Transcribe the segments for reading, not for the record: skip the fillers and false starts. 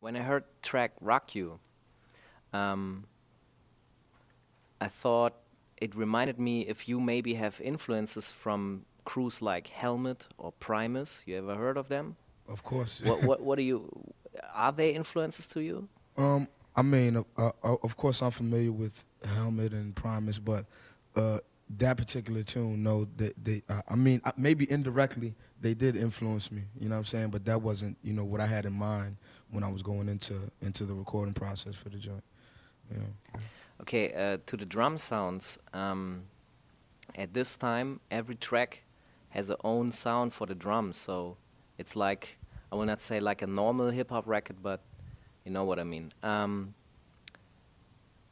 When I heard track Rock You, um, I thought it reminded me if you maybe have influences from crews like Helmet or Primus. You ever heard of them? Of course. What do you, are they influences to you? um, I mean, of course, I'm familiar with Helmet and Primus, but uh, that particular tune, no, I mean, maybe indirectly they did influence me. You know what I'm saying? But that wasn't, what I had in mind when I was going into the recording process for the joint. Yeah. Okay, to the drum sounds. At this time, every track has a own sound for the drums, so it's like, I will not say like a normal hip hop record, but you know what I mean.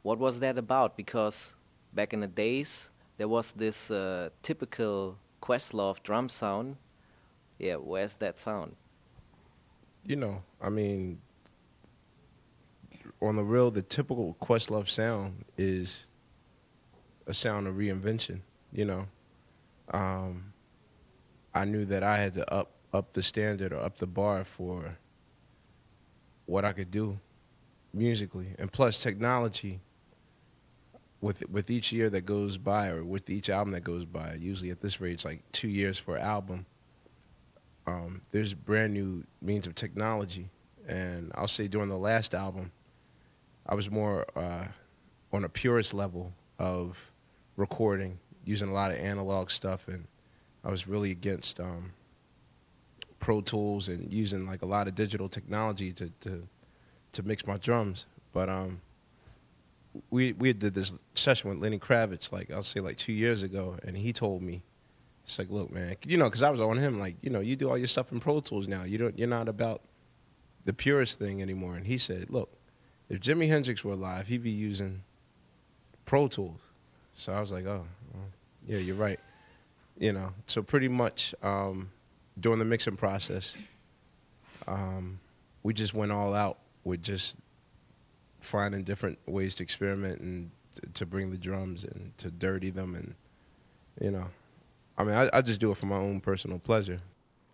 What was that about? Because back in the days, there was this typical Questlove drum sound. Yeah, where's that sound? I mean, on the real, the typical Questlove sound is a sound of reinvention. You know, um, I knew that I had to up the standard or up the bar for what I could do musically, and plus technology. With each year that goes by, or with each album that goes by, usually at this rate, it's like 2 years for an album. There's brand new means of technology, and I'll say during the last album, I was more on a purist level of recording, using a lot of analog stuff, and I was really against Pro Tools and using like a lot of digital technology to mix my drums. But we did this session with Lenny Kravitz, like I'll say like 2 years ago, and he told me, it's like, look, man, because I was on him, like, you do all your stuff in Pro Tools now. You're not about the purist thing anymore. And he said, look, if Jimi Hendrix were alive, he'd be using Pro Tools. So I was like, oh, well, yeah, you're right. So pretty much during the mixing process, we just went all out with just finding different ways to experiment and to bring the drums and to dirty them. And, I mean, I just do it for my own personal pleasure.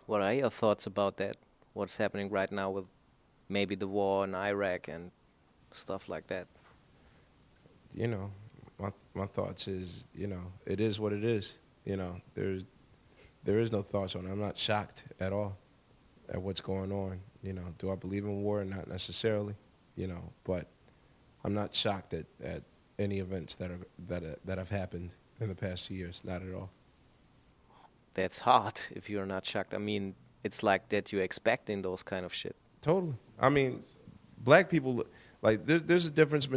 What are your thoughts about that? What's happening right now with maybe the war in Iraq and stuff like that? You know, my thoughts is, it is what it is. There is no thoughts on it. I'm not shocked at all at what's going on. Do I believe in war? Not necessarily. But I'm not shocked at any events that have happened in the past 2 years. Not at all. That's hard if you're not shocked. I mean, it's like that you're expecting those kind of shit. Totally. I mean, black people, like there's a difference.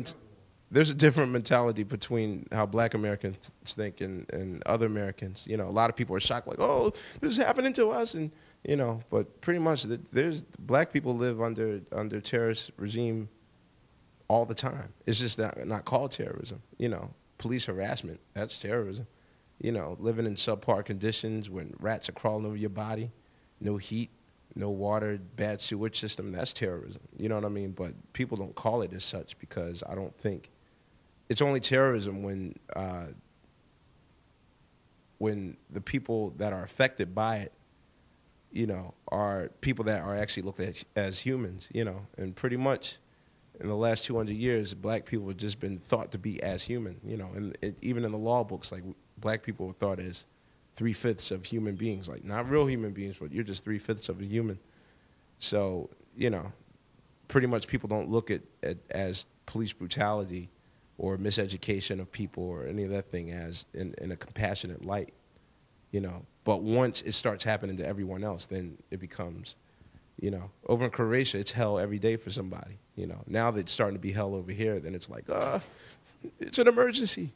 There's a different mentality between how black Americans think and other Americans. A lot of people are shocked, like, oh, this is happening to us, and but pretty much there's black people live under terrorist regime all the time. It's just not called terrorism. Police harassment, that's terrorism. Living in subpar conditions when rats are crawling over your body, no heat, no water, bad sewage system, that's terrorism. You know what I mean? But people don't call it as such because I don't think it's only terrorism when the people that are affected by it, are people that are actually looked at as humans, and pretty much in the last 200 years, black people have just been thought to be as human, and even in the law books, like black people were thought as 3/5 of human beings, like not real human beings, but you're just 3/5 of a human. So, pretty much people don't look at as police brutality or miseducation of people or any of that thing as in a compassionate light, But once it starts happening to everyone else, then it becomes, over in Croatia, it's hell every day for somebody, Now that it's starting to be hell over here, then it's like, it's an emergency,